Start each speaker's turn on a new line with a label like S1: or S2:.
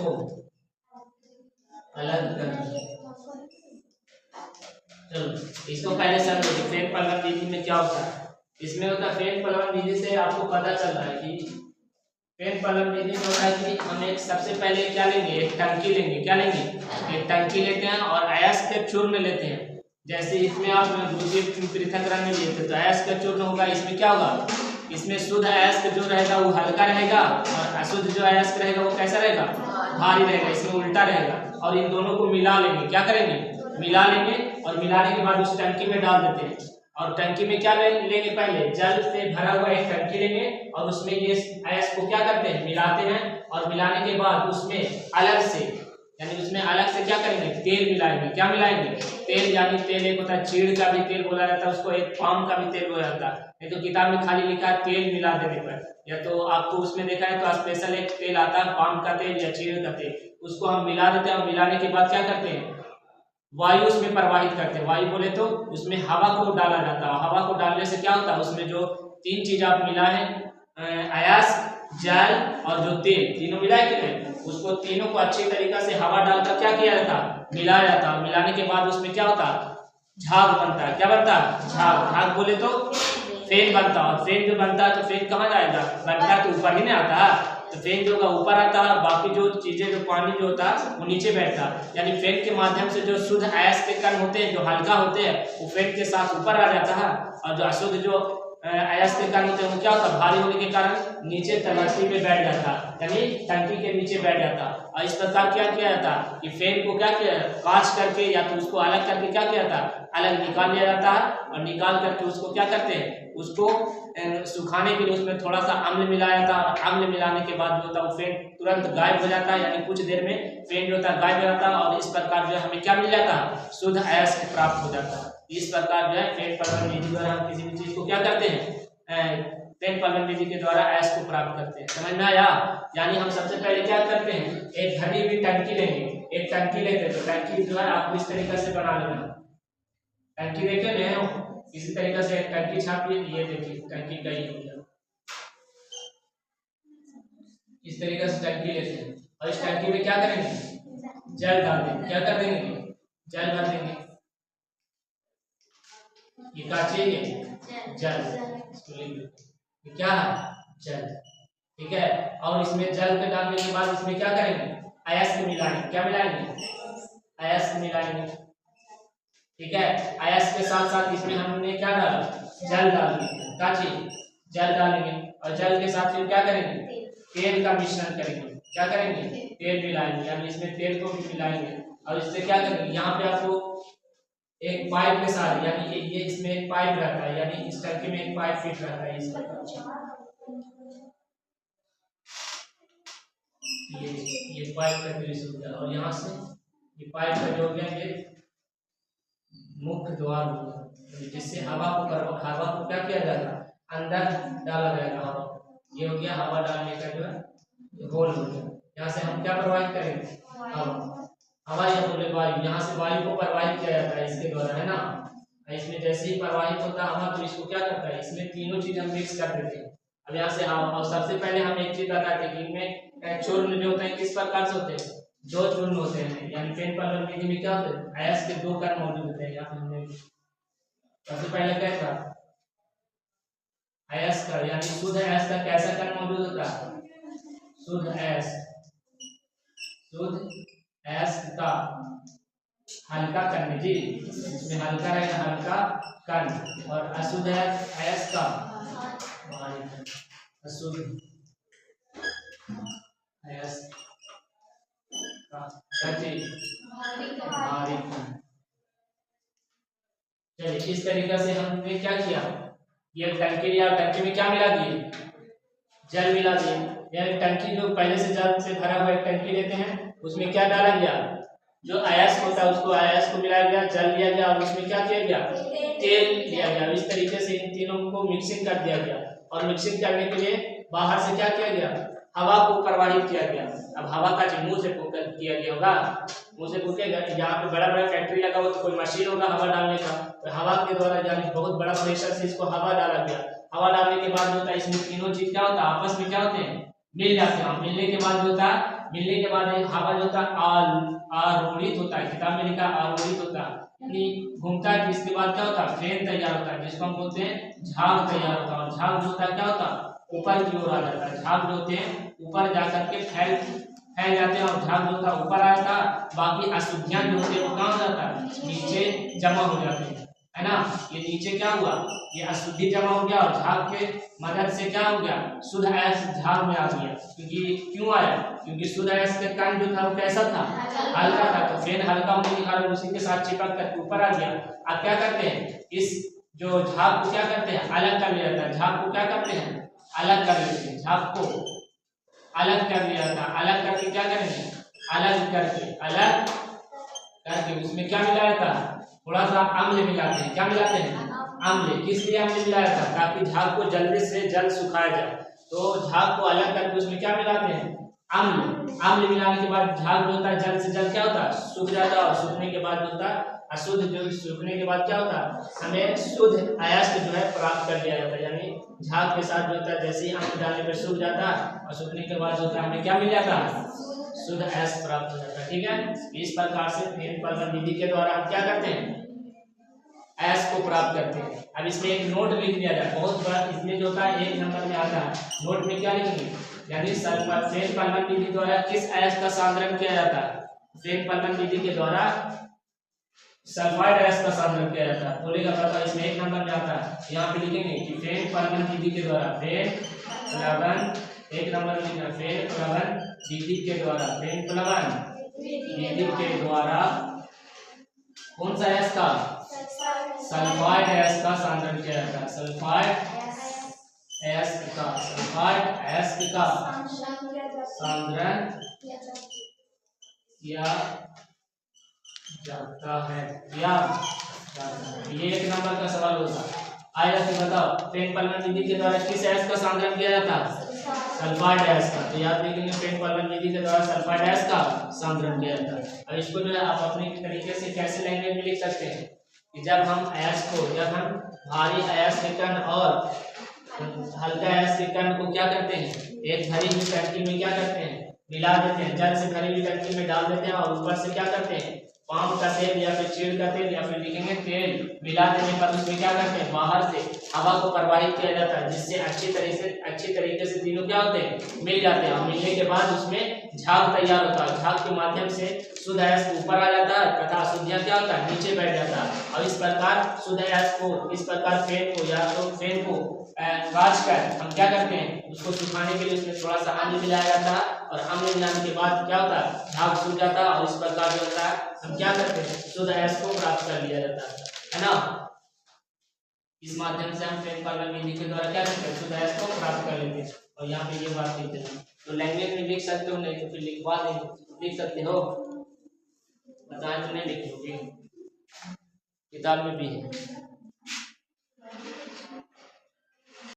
S1: को अलग कर दो। चलो इसको पहले समझो फेन पलवन विधि में क्या होता है। इसमें होता है फेन पलवन विधि से आपको पता चल रहा है कि फेन पलवन विधि में होता है कि हम एक सबसे पहले क्या लेंगे, एक टंकी लेंगे। क्या लेंगे, एक टंकी लेते हैं और अयस्क के चूर्ण लेते हैं। जैसे इसमें आप दूसरे पृथक रंग में लिए थे तो अयस्क का चूर्ण होगा। इसमें क्या होगा, इसमें शुद्ध अयस्क जो रहेगा वो हल्का रहेगा और अशुद्ध जो अयस्क रहेगा वो कैसा रहेगा, भारी रहेगा। इसमें उल्टा रहेगा। और इन दोनों को मिला लेंगे। क्या करेंगे, मिला लेंगे और मिलाने के बाद उस टंकी में डाल देते हैं। और टंकी में क्या लेंगे, पहले जल से भरा हुआ एक टंकी लेंगे और उसमें ये अयस्क को क्या करते हैं, मिलाते हैं। और मिलाने के बाद उसमें अलग से यानी उसमें अलग से क्या करेंगे, तेल मिलाएंगे। क्या मिलाएंगे, तेल। यानी तेल एक होता है चीड़ का भी तेल बोला जाता है उसको, एक पाम का भी तेल बोला जाता है। नहीं तो किताब में खाली लिखा है तेल मिला देने पर, या तो आपको उसमें देखा है तो स्पेशल एक तेल आता है पाम का तेल या चीड़ का तेल, उसको हम मिला देते हैं। और मिलाने के बाद क्या करते हैं, वायु उसमें प्रवाहित करते हैं। वायु बोले तो उसमें हवा को डाला जाता है। हवा को डालने से क्या होता है, उसमें जो तीन चीज आप मिला है, अयस्क, जल और जो तेल, तीनों मिलाए कि नहीं, उसको तीनों को अच्छी तरीके से हवा डालकर क्या किया जाता, मिलाया जाता। मिलाने के बाद उसमें क्या होता, झाग बनता है। क्या बनता है, झाग। झाग बोले तो फेन बनता है। और फेन जो बनता है तो फेन कहाँ जाएगा, बनता है तो ऊपर ही नहीं आता है। तो फेन जो होगा ऊपर आता है, बाकी जो चीजें जो पानी जो होता है वो नीचे बैठता है। यानी फेन के माध्यम से जो शुद्ध अयस्क के कण होते हैं जो हल्का होते हैं वो फेन के साथ ऊपर आ जाता है। और जो अशुद्ध जो अयस्क के कण होते हैं वो क्या होता है, भारी होने के कारण नीचे धरती पे बैठ जाता है, यानी टंकी के नीचे बैठ जाता। और इस प्रकार क्या किया जाता कि फेन को क्या किया, कांच करके या तो उसको अलग करके क्या किया जाता, अलग निकाल लिया जाता है। और निकाल करके उसको क्या करते हैं, उसको सुखाने के लिए उसमें थोड़ा सा अम्ल मिलाया जाता है। और अम्ल मिलाने के बाद जो होता है वो फेन तुरंत गायब हो जाता है, यानी कुछ देर में फेन जो होता है गायब हो जाता है। और इस प्रकार जो है हमें क्या मिल जाता है, शुद्ध अयस्क प्राप्त हो जाता है। इस प्रकार जो है फेन पलवन विधि द्वारा हम किसी भी चीज को क्या करते हैं, फेन पलवन विधि के द्वारा अयस्क को प्राप्त करते हैं। समझ में आया। यानी हम सबसे पहले क्या करते हैं, एक भरी हुई टंकी लेंगे। एक टंकी लेते हैं तो टंकी जो है आपको इस तरीके से बना लेना। टंकी देखे नहीं, इसी तरीके से एक टंकी छापिए। ये देखिए टंकी का ही हो गया। इस तरीके से टंकी लेते हैं और इस टंकी में क्या करेंगे, जल डाल देंगे। क्या कर देंगे, जल भर देंगे। ये क्या चाहिए, जल। ये क्या है, जल। ठीक है। और इसमें जल के डालने के बाद इसमें क्या करेंगे, अयस्क मिलाएंगे। क्या मिलाएंगे, अयस्क मिलाएंगे। ठीक है। अयस्क के साथ साथ इसमें हमने क्या डाला, जल डालेंगे। क्या चीज, जल डालेंगे। और जल के साथ फिर क्या करेंगे, तेल का मिश्रण करेंगे। क्या करेंगे, तेल मिलाएंगे। यानी इसमें तेल को भी मिलाएंगे। और इससे क्या करेंगे, यहाँ पे आपको एक पाइप के साथ, यानी ये इसमें एक पाइप रहता है, यानी इस टंकी में एक पाइप फिट रहता है। इस ये पाइप का दृश्य हो गया। और यहाँ से ये पाइप का जो हो गया ये मुख्य द्वार होगा, जिससे हवा को क्या किया जाएगा, अंदर डाला जाएगा हवा। ये हो गया हवा डालने का जो है होल हो गया। यहाँ से हम क्या प्रवाहित करेंगे, हवा या बोले वायु। यहाँ से वायु को प्रवाहित किया जाता है इसके द्वारा, है ना। इसमें जैसे ही प्रवाहित होता है हवा तो इसको क्या करता है, इसमें तीनों चीज हम मिक्स कर देते हैं। अब यहाँ से और सबसे पहले हम एक चीज बताते हैं कि इनमें चूर्ण जो होते हैं किस प्रकार से होते हैं, दो चूर्ण होते हैं। यानी फेन पलवन विधि में क्या होते हैं, अयस्क के दो कण मौजूद होते हैं। यहाँ हमने सबसे पहले क्या था, अयस्क का, यानी शुद्ध अयस्क का कैसा कण मौजूद होता है, शुद्ध अयस्क, शुद्ध अयस्क का हल्का कण जी, इसमें हल्का रहेगा, हल्का कण। और अशुद्ध अयस्क का भारी कण, अशुद्ध अयस्क का भारी कण। चलिए इस तरीके से हमने क्या किया, ये टंकी लिया, टंकी में क्या मिला दिए, जल मिला दिए। यानी टंकी जो पहले से जल से भरा हुआ एक टंकी लेते हैं, उसमें क्या डाला गया, जो अयस्क होता है उसको अयस्क को मिलाया गया, जल लिया गया और उसमें क्या किया गया, तेल लिया गया। इस तरीके से इन तीनों को मिक्सिंग कर दिया गया। और मिक्सिंग करने के लिए बाहर से क्या किया गया, हवा को प्रवाहित किया गया। अब हवा का मुंह से किया गया होगा, मुंह से फूकेगा। यहाँ पे बड़ा बड़ा फैक्ट्री लगा हो तो कोई मशीन होगा हवा डालने का, तो हवा के द्वारा यानी बहुत बड़ा प्रेशर से इसको हवा डाला गया। हवा डालने के बाद होता है इसमें तीनों चीज क्या होता है, आपस में क्या होते हैं, मिल जाते हैं। मिलने के बाद होता है मिलने के बाद हवा जो होता है आरोहित होता है, किताब में लिखा आरोहित होता है यानी घूमता है। इसके बाद क्या होता है फेन तैयार होता है जिसको हम बोलते हैं झाग तैयार होता है। और झाग जो होता है क्या होता है ऊपर की ओर आ जाता है। झाग जो होते हैं ऊपर जाकर के फैल जाते हैं और झाग जो होता है ऊपर आता है। बाकी अशुद्धियां जो होती है वो कहाँ हो जाता है नीचे जमा हो जाती है ना। ये नीचे क्या हुआ ये अशुद्धि जमा हो गया और झाग के मदद से क्या हो गया शुद्ध अयस्क झाग में आ गया। क्योंकि क्यों आया क्योंकि शुद्ध अयस्क का कण जो था वो कैसा था हल्का था। तो फेन हल्का होने के कारण उसी के साथ चिपक कर ऊपर आ गया। अब क्या करते हैं इस जो झाग को क्या करते हैं अलग कर लिया जाता है। झाग को क्या करते हैं अलग कर लेते हैं। झाग को अलग कर लिया जाता है। अलग करके क्या करेंगे अलग करके उसमें क्या मिलाया जाता है थोड़ा सा अम्ल मिलाते हैं। क्या मिलाते हैं अम्ल। किस लिए अम्ल मिलाया जाता है ताकि झाग को जल्दी से जल्द सुखाया जाए। तो झाग को अलग करके उसमें क्या मिलाते हैं अम्ल। अम्ल मिलाने के बाद झाग जो होता है जल्द से जल्द क्या होता है सूख जाता है। और सूखने के बाद होता है अशुद्ध जो सूखने के बाद क्या होता है हमें शुद्ध अयस्क जो है प्राप्त कर लिया जाता है। यानी झाग के साथ जो होता है जैसे ही अम्ल डालने पर सूख जाता है और सूखने के बाद होता है हमें क्या मिल जाता है शुद्ध अयस्क प्राप्त हो जाता है। ठीक है। इस प्रकार से फेन पर्लन विधि के द्वारा हम क्या करते हैं अयस्क को प्राप्त करते हैं। अब इसमें एक नोट लिख दिया जाए बहुत बड़ा। इसमें जो होता है 1 नंबर में आता है नोट में क्या लिखेंगे यानी फेन पर्लन विधि द्वारा किस अयस्क का सांद्रण किया जाता है। फेन पर्लन विधि के द्वारा सल्फाइड अयस्क का सांद्रण किया जाता है। बोलेगा प्रकार इसमें 1 नंबर में आता है। यहाँ पे लिखेंगे कि फेन पर्लन विधि के द्वारा फेन प्लवन 1 नंबर में लिखना फेन प्लवन विधि के द्वारा फेन प्लवन विधि के द्वारा कौन सा अयस्क का सल्फाइड अयस्क का सांद्रण किया जाता है। सल्फाइड अयस्क का सांद्रण किया जाता है। ये 1 नंबर का सवाल होगा। आया तो बताओ फेन पर्लन विधि के द्वारा किस अयस्क का सांद्रण किया जाता है सल्फाइड अयस्क का। तो याद रखेंगे फेन पर्लन विधि के द्वारा सल्फाइड अयस्क का सांद्रण किया जाता है। अब इसको जो है आप अपने तरीके से कैसे लैंग्वेज में लिख सकते हैं कि जब हम भारी अयस्क के कण और हल्का अयस्क के कण को क्या करते हैं एक भरी हुई टंकी में क्या करते हैं मिला देते हैं। जल से भरी हुई टंकी में डाल देते हैं और ऊपर से क्या करते हैं पाम का तेल या फिर चीड़ का तेल या फिर लिखेंगे तेल मिला देने पर उसमें क्या करते हैं बाहर से हवा को प्रवाहित किया जाता है जिससे अच्छी तरीके से तीनों क्या होते हैं मिल जाते हैं। और मिलने के बाद उसमें झाग तैयार होता है। झाग के माध्यम से शुद्ध अयस्क ऊपर आ जाता है तथा अशुद्धियां क्या होता है नीचे बैठ जाता है। और इस प्रकार शुद्ध अयस्क को इस प्रकार फेन को काट कर हम क्या करते हैं उसको सुखाने के लिए उसमें थोड़ा सा अम्ल मिलाया जाता है। और अम्ल मिलाने के बाद क्या होता है झाग सूख जाता है। और इस प्रकार जो होता है हम क्या करते हैं शुद्ध अयस्क को प्राप्त कर लिया जाता है ना। इस माध्यम से हम फेन पर्लन विधि के द्वारा क्या करते हैं शुद्ध अयस्क को प्राप्त कर लेते हैं। और यहाँ पे ये बात लिखते हैं तो लैंग्वेज में लिख सकते हो नहीं तो फिर लिखवा देंगे लिख सकते हो बताएं तो नहीं लिखोगे किताब में भी है।